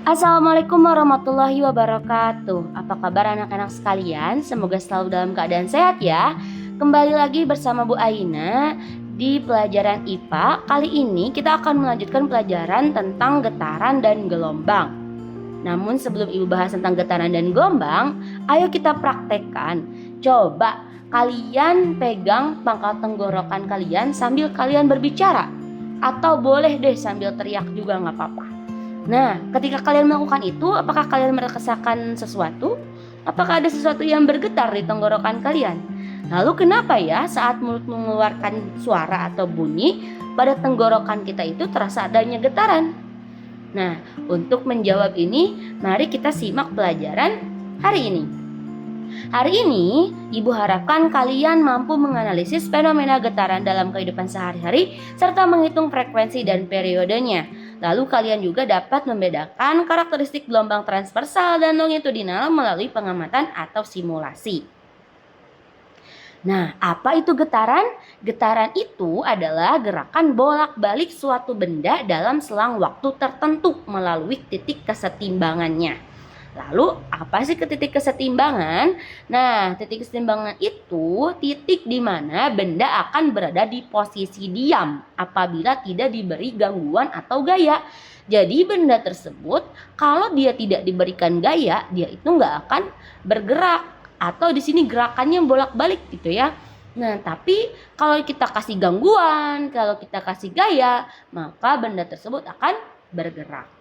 Assalamualaikum warahmatullahi wabarakatuh. Apa kabar anak-anak sekalian? Semoga selalu dalam keadaan sehat ya. Kembali lagi bersama Bu Aina di pelajaran IPA. Kali ini kita akan melanjutkan pelajaran tentang getaran dan gelombang. Namun sebelum Ibu bahas tentang getaran dan gelombang, ayo kita praktekkan. Coba kalian pegang pangkal tenggorokan kalian sambil kalian berbicara. Atau boleh deh sambil teriak juga gak apa-apa. Nah, ketika kalian melakukan itu, apakah kalian merasakan sesuatu? Apakah ada sesuatu yang bergetar di tenggorokan kalian? Lalu kenapa ya saat mulut mengeluarkan suara atau bunyi, pada tenggorokan kita itu terasa adanya getaran? Nah, untuk menjawab ini, mari kita simak pelajaran hari ini. Hari ini, Ibu harapkan kalian mampu menganalisis fenomena getaran dalam kehidupan sehari-hari serta menghitung frekuensi dan periodenya. Lalu kalian juga dapat membedakan karakteristik gelombang transversal dan longitudinal melalui pengamatan atau simulasi. Nah, apa itu getaran? Getaran itu adalah gerakan bolak-balik suatu benda dalam selang waktu tertentu melalui titik kesetimbangannya. Lalu apa sih titik kesetimbangan? Nah, titik kesetimbangan itu titik di mana benda akan berada di posisi diam apabila tidak diberi gangguan atau gaya. Jadi benda tersebut kalau dia tidak diberikan gaya, dia itu nggak akan bergerak atau di sini gerakannya bolak-balik gitu ya. Nah, tapi kalau kita kasih gangguan, kalau kita kasih gaya, maka benda tersebut akan bergerak.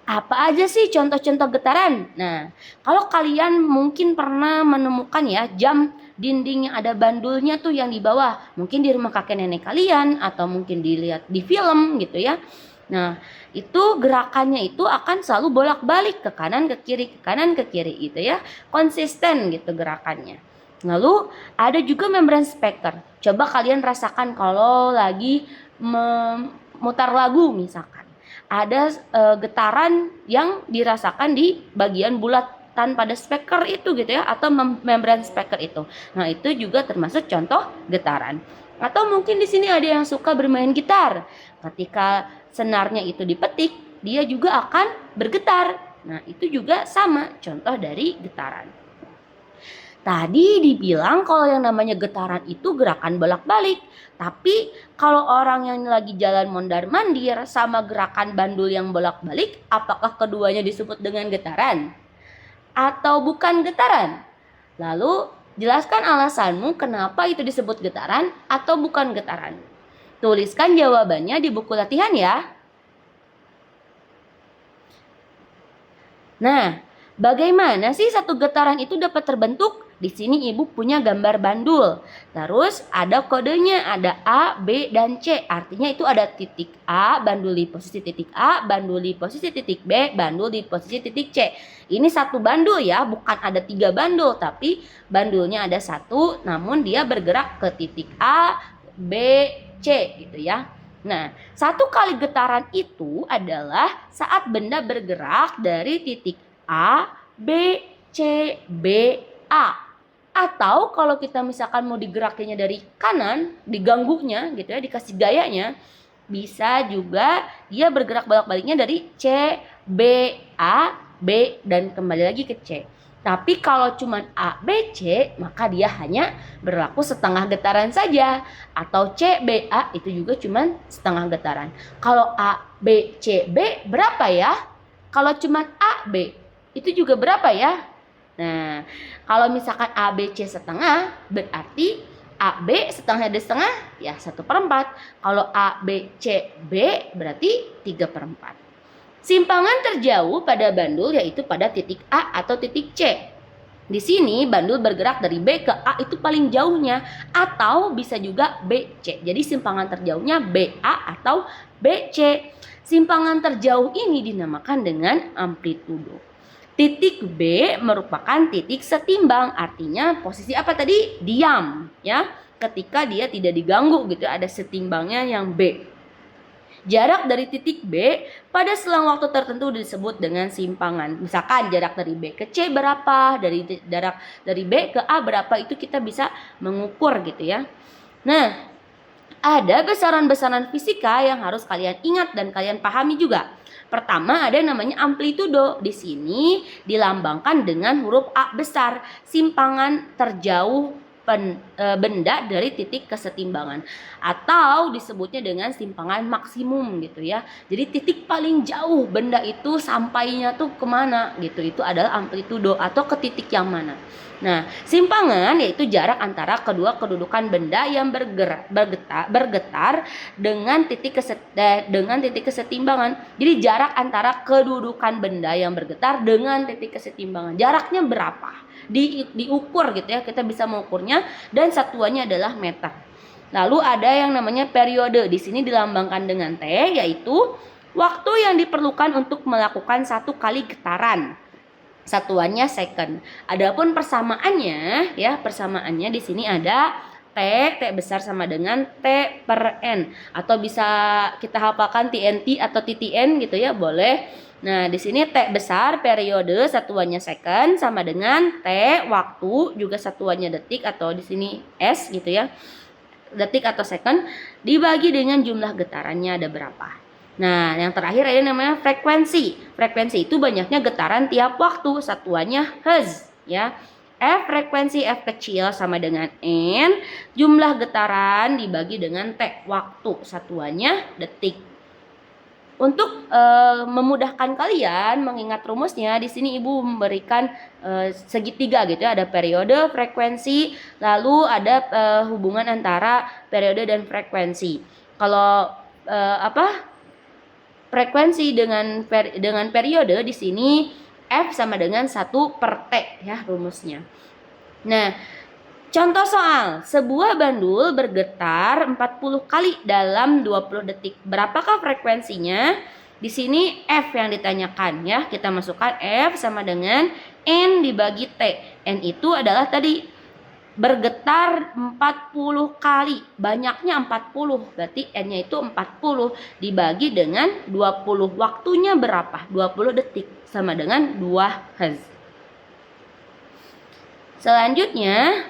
Apa aja sih contoh-contoh getaran? Nah, kalau kalian mungkin pernah menemukan ya jam dinding yang ada bandulnya tuh yang di bawah. Mungkin di rumah kakek nenek kalian atau mungkin dilihat di film gitu ya. Nah, itu gerakannya itu akan selalu bolak-balik ke kanan ke kiri, ke kanan ke kiri gitu ya. Konsisten gitu gerakannya. Lalu ada juga membran speaker. Coba kalian rasakan kalau lagi memutar lagu misalkan. Ada getaran yang dirasakan di bagian bulatan pada speaker itu gitu ya, atau membran speaker itu. Nah, itu juga termasuk contoh getaran. Atau mungkin di sini ada yang suka bermain gitar. Ketika senarnya itu dipetik, dia juga akan bergetar. Nah, itu juga sama contoh dari getaran. Tadi dibilang kalau yang namanya getaran itu gerakan bolak-balik. Tapi kalau orang yang lagi jalan mondar-mandir sama gerakan bandul yang bolak-balik, apakah keduanya disebut dengan getaran? Atau bukan getaran? Lalu jelaskan alasanmu kenapa itu disebut getaran atau bukan getaran. Tuliskan jawabannya di buku latihan ya. Nah, bagaimana sih satu getaran itu dapat terbentuk? Di sini Ibu punya gambar bandul. Terus ada kodenya, ada A, B, dan C. Artinya itu ada titik A, bandul di posisi titik A, bandul di posisi titik B, bandul di posisi titik C. Ini satu bandul ya, bukan ada 3 bandul, tapi bandulnya ada satu, namun dia bergerak ke titik A, B, C gitu ya. Nah, satu kali getaran itu adalah saat benda bergerak dari titik A, B, C, B, A. Atau kalau kita misalkan mau digerakinnya dari kanan, diganggunya gitu ya, dikasih gayanya, bisa juga dia bergerak bolak-baliknya dari C, B, A, B, dan kembali lagi ke C. Tapi kalau cuma A, B, C, maka dia hanya berlaku setengah getaran saja. Atau C, B, A itu juga cuma setengah getaran. Kalau A, B, C, B berapa ya? Kalau cuma A, B itu juga berapa ya? Nah, kalau misalkan A, B, C setengah, berarti A, B setengah dari setengah, ya 1/4. Kalau A, B, C, B berarti 3/4. Simpangan terjauh pada bandul yaitu pada titik A atau titik C. Di sini bandul bergerak dari B ke A itu paling jauhnya, atau bisa juga B, C. Jadi simpangan terjauhnya B, A atau B, C. Simpangan terjauh ini dinamakan dengan amplitudo. Titik B merupakan titik setimbang, artinya posisi apa tadi? Diam ya. Ketika dia tidak diganggu gitu, ada setimbangnya yang B. Jarak dari titik B pada selang waktu tertentu disebut dengan simpangan. Misalkan jarak dari B ke C berapa, jarak dari B ke A berapa, itu kita bisa mengukur gitu ya. Nah, Ada besaran-besaran fisika yang harus kalian ingat dan kalian pahami juga. Pertama ada yang namanya amplitudo. Di sini dilambangkan dengan huruf A besar, simpangan terjauh benda dari titik kesetimbangan, atau disebutnya dengan simpangan maksimum gitu ya. Jadi titik paling jauh benda itu sampainya tuh kemana gitu, itu adalah amplitudo atau ke titik yang mana. Nah, simpangan yaitu jarak antara kedua kedudukan benda yang bergetar dengan titik kesetimbangan. Jadi jarak antara kedudukan benda yang bergetar dengan titik kesetimbangan. Jaraknya berapa? Diukur gitu ya, kita bisa mengukurnya, dan satuannya adalah meter. Lalu ada yang namanya periode. Di sini dilambangkan dengan T, yaitu waktu yang diperlukan untuk melakukan satu kali getaran. Satuannya second. Adapun persamaannya persamaannya di sini ada T besar sama dengan T per N, atau bisa kita hafalkan TNT atau TTN gitu ya, boleh. Nah, di sini T besar periode, satuannya second, sama dengan T waktu, juga satuannya detik, atau di sini S gitu ya, detik atau second, dibagi dengan jumlah getarannya ada berapa. Nah, yang terakhir ada namanya frekuensi. Frekuensi itu banyaknya getaran tiap waktu, satuannya Hz ya. F frekuensi F kecil sama dengan N, jumlah getaran dibagi dengan T waktu, satuannya detik. Untuk memudahkan kalian mengingat rumusnya, di sini Ibu memberikan segitiga gitu ya, ada periode, frekuensi, lalu ada hubungan antara periode dan frekuensi. Kalau frekuensi dengan periode, di sini F sama dengan 1 per T ya rumusnya. Nah, contoh soal, sebuah bandul bergetar 40 kali dalam 20 detik. Berapakah frekuensinya? Di sini F yang ditanyakan ya. Kita masukkan F sama dengan N dibagi T. N itu adalah tadi bergetar 40 kali. Banyaknya 40. Berarti N-nya itu 40 dibagi dengan 20. Waktunya berapa? 20 detik sama dengan 2 Hz. Selanjutnya,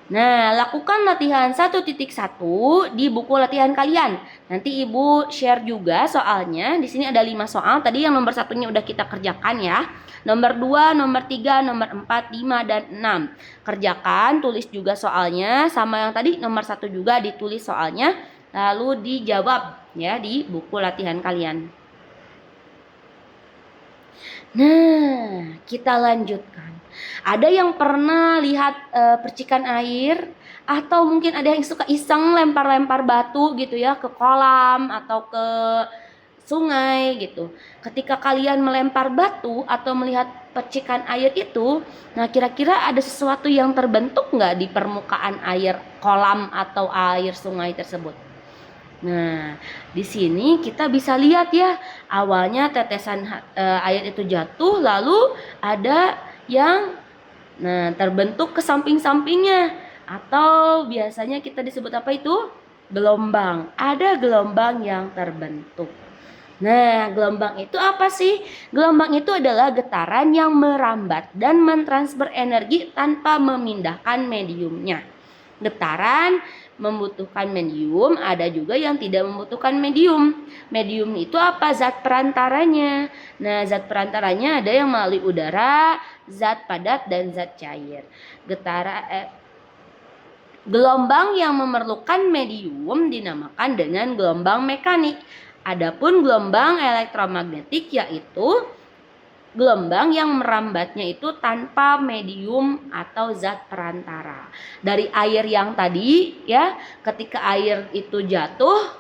nah, lakukan latihan 1.1 di buku latihan kalian. Nanti Ibu share juga soalnya. Di sini ada 5 soal. Tadi yang nomor 1-nya udah kita kerjakan ya. Nomor 2, nomor 3, nomor 4, 5, dan 6. Kerjakan, tulis juga soalnya. Sama yang tadi nomor 1 juga ditulis soalnya. Lalu dijawab ya di buku latihan kalian. Nah, kita lanjutkan. Ada yang pernah lihat percikan air, atau mungkin ada yang suka iseng lempar-lempar batu gitu ya ke kolam atau ke sungai gitu. Ketika kalian melempar batu atau melihat percikan air itu, nah kira-kira ada sesuatu yang terbentuk nggak di permukaan air kolam atau air sungai tersebut? Nah, di sini kita bisa lihat ya, awalnya tetesan air itu jatuh, lalu ada yang terbentuk ke samping-sampingnya, atau biasanya kita disebut apa itu? Gelombang. Ada gelombang yang terbentuk. Nah, gelombang itu apa sih? Gelombang itu adalah getaran yang merambat dan mentransfer energi tanpa memindahkan mediumnya. Getaran membutuhkan medium, ada juga yang tidak membutuhkan medium. Medium itu apa? Zat perantaranya. Nah, zat perantaranya ada yang melalui udara, zat padat, dan zat cair. Gelombang yang memerlukan medium dinamakan dengan gelombang mekanik. Adapun gelombang elektromagnetik yaitu gelombang yang merambatnya itu tanpa medium atau zat perantara. Dari air yang tadi ya, ketika air itu jatuh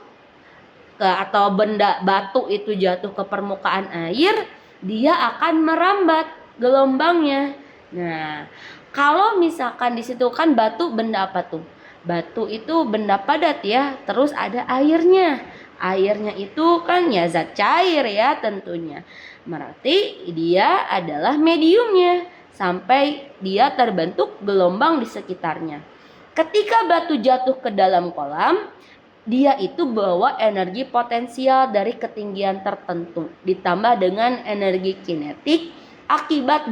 atau benda batu itu jatuh ke permukaan air, dia akan merambat gelombangnya. Nah, kalau misalkan di situ kan batu, benda apa tuh? Batu itu benda padat ya, terus ada airnya. Airnya itu kan ya zat cair ya tentunya. Berarti dia adalah mediumnya sampai dia terbentuk gelombang di sekitarnya. Ketika batu jatuh ke dalam kolam, dia itu bawa energi potensial dari ketinggian tertentu ditambah dengan energi kinetik akibat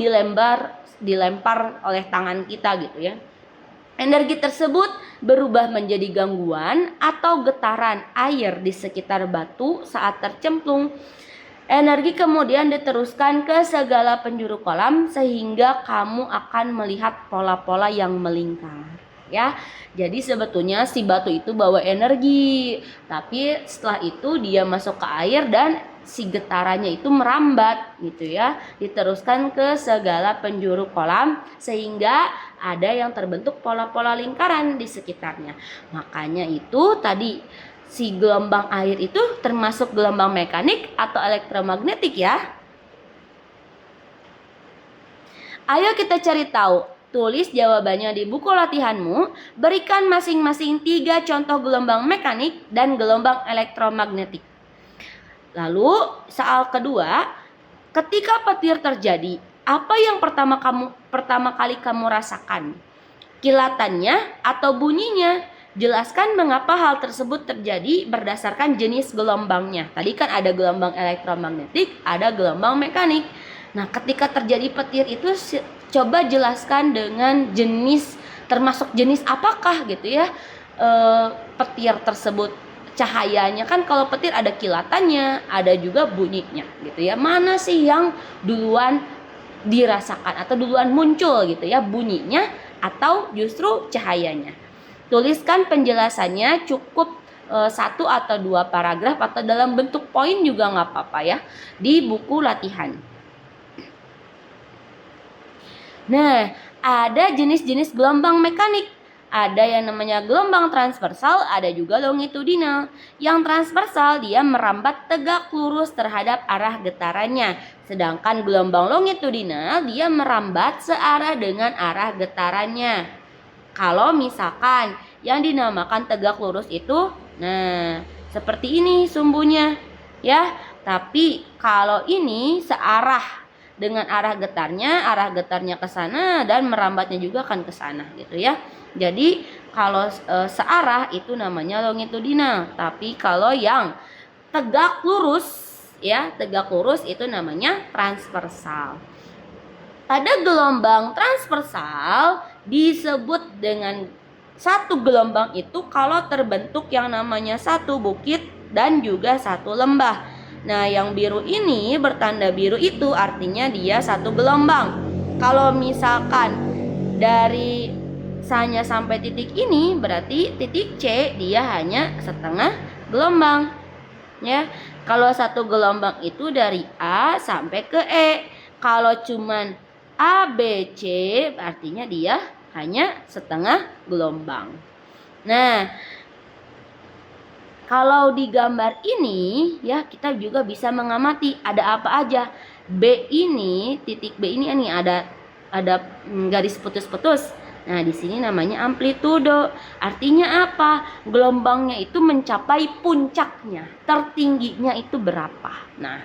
dilempar oleh tangan kita gitu ya. Energi tersebut berubah menjadi gangguan atau getaran air di sekitar batu saat tercemplung. Energi kemudian diteruskan ke segala penjuru kolam sehingga kamu akan melihat pola-pola yang melingkar. Ya, jadi sebetulnya si batu itu bawa energi, tapi setelah itu dia masuk ke air dan si getarannya itu merambat gitu ya, diteruskan ke segala penjuru kolam sehingga ada yang terbentuk pola-pola lingkaran di sekitarnya. Makanya itu tadi si gelombang air itu termasuk gelombang mekanik atau elektromagnetik ya. Ayo kita cari tahu. Tulis jawabannya di buku latihanmu. Berikan masing-masing 3 contoh gelombang mekanik dan gelombang elektromagnetik. Lalu soal kedua, ketika petir terjadi, apa yang pertama kali kamu rasakan? Kilatannya atau bunyinya? Jelaskan mengapa hal tersebut terjadi berdasarkan jenis gelombangnya. Tadi kan ada gelombang elektromagnetik, ada gelombang mekanik. Nah, ketika terjadi petir itu coba jelaskan dengan jenis, termasuk jenis apakah gitu ya petir tersebut. Cahayanya kan kalau petir ada kilatannya, ada juga bunyinya gitu ya. Mana sih yang duluan dirasakan atau duluan muncul gitu ya, bunyinya atau justru cahayanya? Tuliskan penjelasannya cukup 1 atau 2 paragraf atau dalam bentuk poin juga nggak apa-apa ya di buku latihan. Nah, ada jenis-jenis gelombang mekanik. Ada yang namanya gelombang transversal, ada juga longitudinal. Yang transversal dia merambat tegak lurus terhadap arah getarannya. Sedangkan gelombang longitudinal dia merambat searah dengan arah getarannya. Kalau misalkan yang dinamakan tegak lurus itu, nah seperti ini sumbunya ya. Tapi kalau ini searah dengan arah getarnya ke sana dan merambatnya juga kan ke sana gitu ya. Jadi kalau searah itu namanya longitudinal, tapi kalau yang tegak lurus ya, tegak lurus itu namanya transversal. Pada gelombang transversal disebut dengan satu gelombang itu kalau terbentuk yang namanya satu bukit dan juga satu lembah. Nah, yang biru ini bertanda biru itu artinya dia satu gelombang. Kalau misalkan dari hanya sampai titik ini berarti titik C dia hanya setengah gelombang. Ya, kalau satu gelombang itu dari A sampai ke E. Kalau cuman A, B, C artinya dia hanya setengah gelombang. Nah, kalau di gambar ini ya kita juga bisa mengamati ada apa aja. B ini, titik B ini ada garis putus-putus. Nah, di sini namanya amplitudo. Artinya apa? Gelombangnya itu mencapai puncaknya. Tertingginya itu berapa? Nah,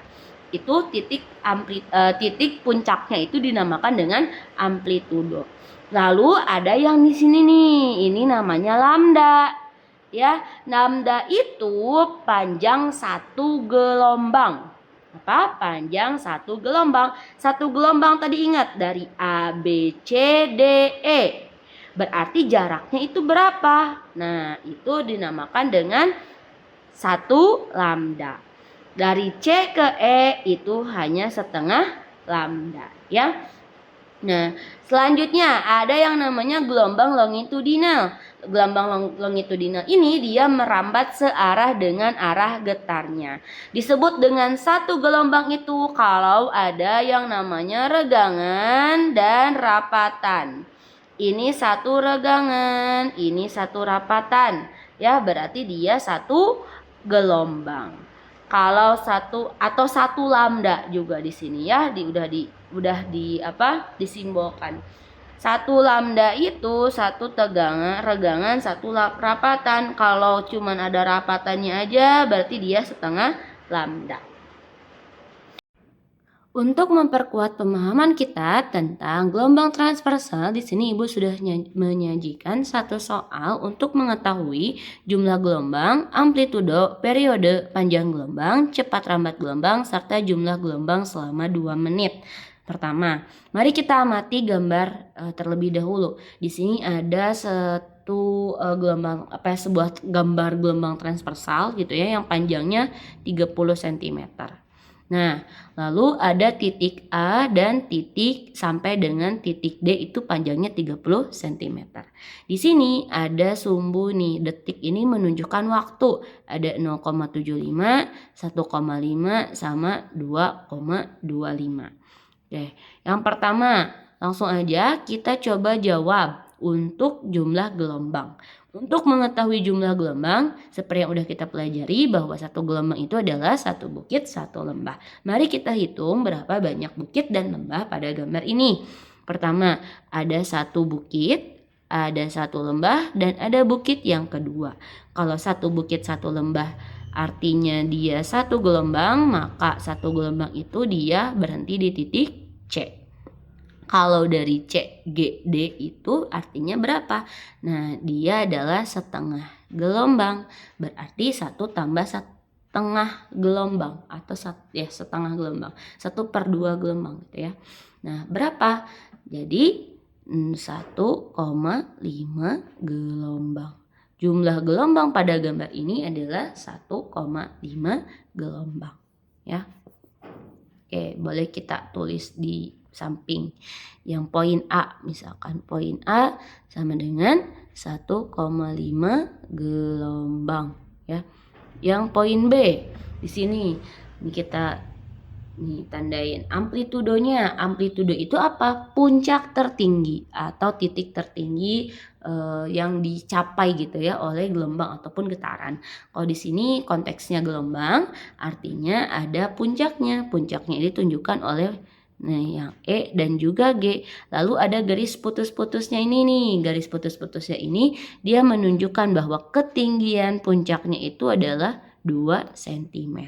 itu titik puncaknya itu dinamakan dengan amplitudo. Lalu ada yang di sini nih, ini namanya lambda. Ya, lambda itu panjang satu gelombang. Apa? Panjang satu gelombang. Satu gelombang tadi ingat dari A, B, C, D, E. Berarti jaraknya itu berapa? Nah, itu dinamakan dengan satu lambda. Dari C ke E itu hanya setengah lambda ya. Nah, selanjutnya ada yang namanya gelombang longitudinal. Gelombang longitudinal ini dia merambat searah dengan arah getarnya. Disebut dengan satu gelombang itu kalau ada yang namanya regangan dan rapatan. Ini satu regangan, ini satu rapatan. Ya, berarti dia satu gelombang. Kalau satu lambda juga di sini ya, disimbolkan. Satu lambda itu satu regangan, satu rapatan. Kalau cuman ada rapatannya aja berarti dia setengah lambda. Untuk memperkuat pemahaman kita tentang gelombang transversal, di sini Ibu sudah menyajikan satu soal untuk mengetahui jumlah gelombang, amplitudo, periode, panjang gelombang, cepat rambat gelombang, serta jumlah gelombang selama 2 menit. Pertama, mari kita amati gambar terlebih dahulu. Di sini ada sebuah gambar gelombang transversal gitu ya, yang panjangnya 30 cm. Nah, lalu ada titik A dan titik sampai dengan titik D itu panjangnya 30 cm. Di sini ada sumbu nih, detik ini menunjukkan waktu. Ada 0,75, 1,5 sama 2,25. Oke, yang pertama langsung aja kita coba jawab untuk jumlah gelombang. Untuk mengetahui jumlah gelombang, seperti yang udah kita pelajari bahwa satu gelombang itu adalah satu bukit, satu lembah. Mari kita hitung berapa banyak bukit dan lembah pada gambar ini. Pertama, ada satu bukit, ada satu lembah, dan ada bukit yang kedua. Kalau satu bukit, satu lembah artinya dia satu gelombang, maka satu gelombang itu dia berhenti di titik C. Kalau dari C, G, D itu artinya berapa? Nah, dia adalah setengah gelombang. Berarti 1 tambah setengah gelombang atau setengah gelombang. 1/2 gelombang gitu ya. Nah, berapa? Jadi 1,5 gelombang. Jumlah gelombang pada gambar ini adalah 1,5 gelombang ya. Oke, boleh kita tulis di samping yang poin A. Misalkan poin A sama dengan 1,5 gelombang ya. Yang poin B di sini kita tandain amplitudonya. Amplitudo itu apa? Puncak tertinggi atau titik tertinggi yang dicapai gitu ya oleh gelombang ataupun getaran. Kalau di sini konteksnya gelombang, artinya ada puncaknya. Puncaknya ditunjukkan oleh yang E dan juga G. Lalu ada garis putus-putusnya ini nih. Garis putus-putusnya ini dia menunjukkan bahwa ketinggian puncaknya itu adalah 2 cm.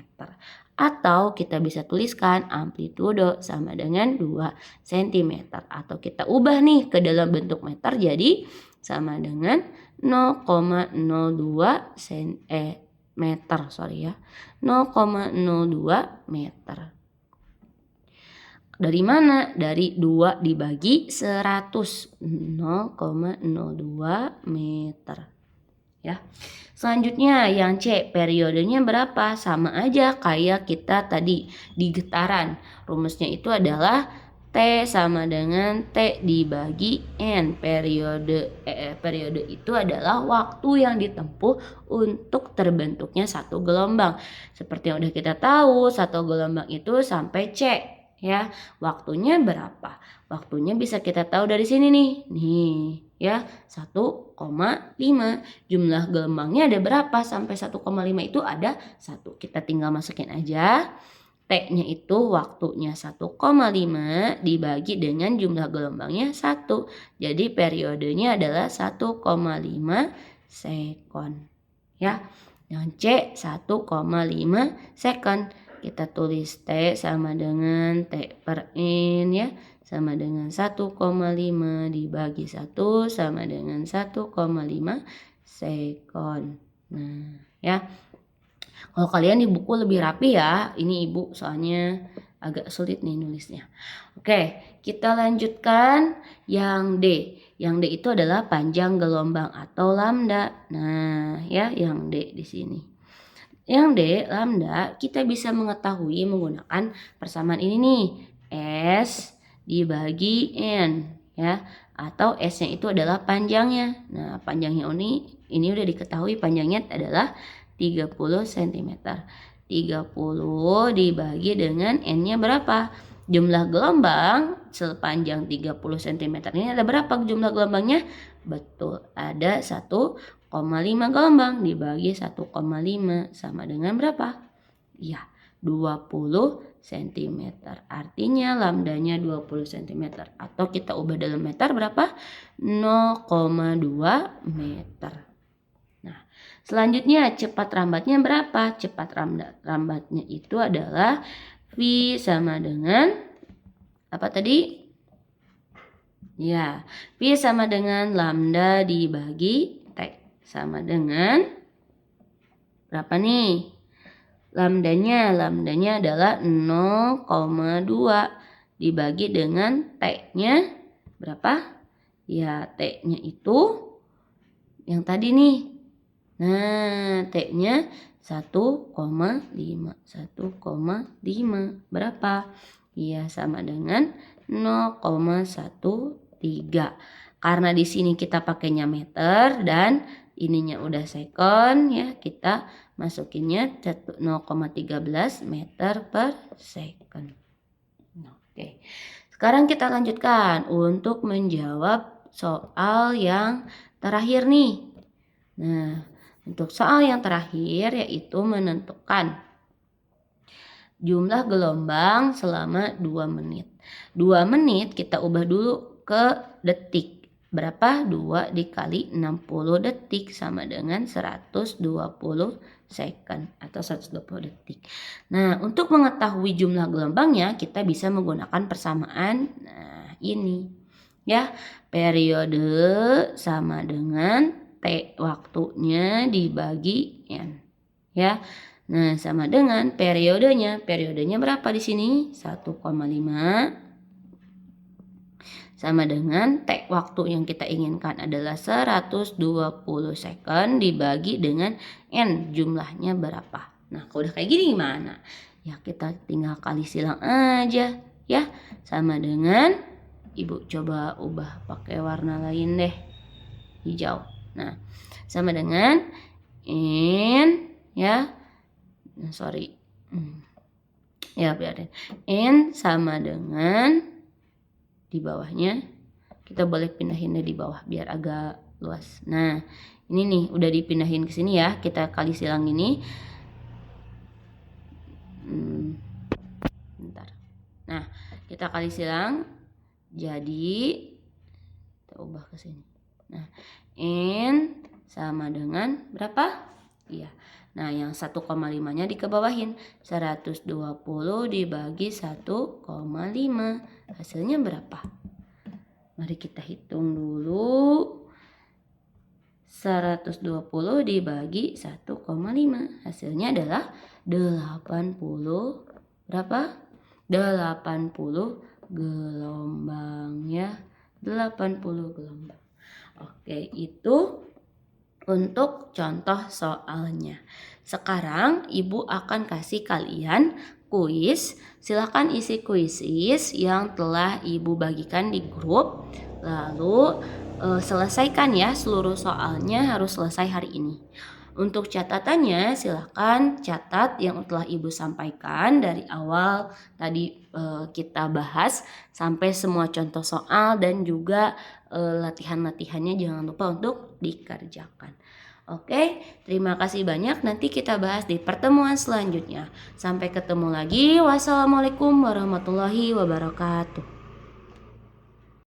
Atau kita bisa tuliskan amplitudo sama dengan 2 cm. Atau kita ubah nih ke dalam bentuk meter jadi sama dengan 0,02 meter. 0,02 meter. Dari mana? Dari 2 dibagi 100. 0,02 meter. Ya. Selanjutnya yang C, periodenya berapa? Sama aja kayak kita tadi di getaran. Rumusnya itu adalah T sama dengan T dibagi N. Periode itu adalah waktu yang ditempuh untuk terbentuknya satu gelombang. Seperti yang udah kita tahu, satu gelombang itu sampai C. Ya, waktunya berapa? Waktunya bisa kita tahu dari sini nih ya, 1,5. Jumlah gelombangnya ada berapa? Sampai 1,5 itu ada 1. Kita tinggal masukin aja. T-nya itu waktunya 1,5 dibagi dengan jumlah gelombangnya 1. Jadi periodenya adalah 1,5 sekon. Ya. Yang C 1,5 sekon. Kita tulis T sama dengan T per N ya. Sama dengan 1,5 dibagi 1 sama dengan 1,5 sekon. Nah ya. Kalau kalian di buku lebih rapi ya. Ini ibu soalnya agak sulit nih nulisnya. Oke, kita lanjutkan yang D. Yang D itu adalah panjang gelombang atau lambda. Nah ya, yang D di sini. Yang D, lambda, kita bisa mengetahui menggunakan persamaan ini nih. S dibagi N ya. Atau S-nya itu adalah panjangnya. Nah, panjangnya ini udah diketahui panjangnya adalah 30 cm. 30 dibagi dengan N-nya berapa? Jumlah gelombang sepanjang 30 cm ini ada berapa jumlah gelombangnya? Betul, ada 1,5 gelombang dibagi 1,5 sama dengan berapa? Ya, 20 cm. Artinya lambdanya 20 cm. Atau kita ubah dalam meter berapa? 0,2 meter. Nah, selanjutnya cepat rambatnya berapa? Cepat rambatnya itu adalah V sama dengan apa tadi? Ya, V sama dengan lambda dibagi T sama dengan berapa nih? Lambdanya adalah 0,2 dibagi dengan T-nya berapa? Ya, T-nya itu yang tadi nih. Nah, T-nya 1,5. 1,5 berapa? Ya, sama dengan 0,13. Karena di sini kita pakainya meter dan ininya udah second ya, kita masukinnya 0,13 meter per second. Oke. Sekarang kita lanjutkan untuk menjawab soal yang terakhir nih. Nah, untuk soal yang terakhir yaitu menentukan jumlah gelombang selama 2 menit. 2 menit kita ubah dulu ke detik. Berapa? 2 dikali 60 detik sama dengan 120 second atau 120 detik. Nah, untuk mengetahui jumlah gelombangnya kita bisa menggunakan persamaan. Nah, ini ya, periode sama dengan T waktunya dibagi N ya. Nah, sama dengan periodenya. Periodenya berapa di sini? 1,5 sama dengan T waktu yang kita inginkan adalah 120 second dibagi dengan N jumlahnya berapa. Nah, kalau udah kayak gini gimana? Ya, kita tinggal kali silang aja ya. Sama dengan Ibu coba ubah pakai warna lain deh. Hijau. Nah, sama dengan N ya. Nah, sorry. Ya, biarin. N sama dengan di bawahnya. Kita boleh pindahin di bawah biar agak luas. Nah, ini nih udah dipindahin ke sini ya. Kita kali silang ini. Bentar. Nah, kita kali silang jadi kita ubah ke sini. Nah, N sama dengan berapa? Iya. Nah, yang 1,5-nya dikebawahin. 120 dibagi 1,5. Hasilnya berapa? Mari kita hitung dulu. 120 dibagi 1,5. Hasilnya adalah 80 berapa? 80 gelombang ya. 80 gelombang. Oke, itu untuk contoh soalnya. Sekarang Ibu akan kasih kalian kuis. Silahkan isi kuis yang telah Ibu bagikan di grup. Lalu selesaikan ya, seluruh soalnya harus selesai hari ini. Untuk catatannya silahkan catat yang telah Ibu sampaikan dari awal tadi kita bahas sampai semua contoh soal dan juga latihan-latihannya jangan lupa untuk dikerjakan. Oke, terima kasih banyak. Nanti kita bahas di pertemuan selanjutnya. Sampai ketemu lagi. Wassalamualaikum warahmatullahi wabarakatuh.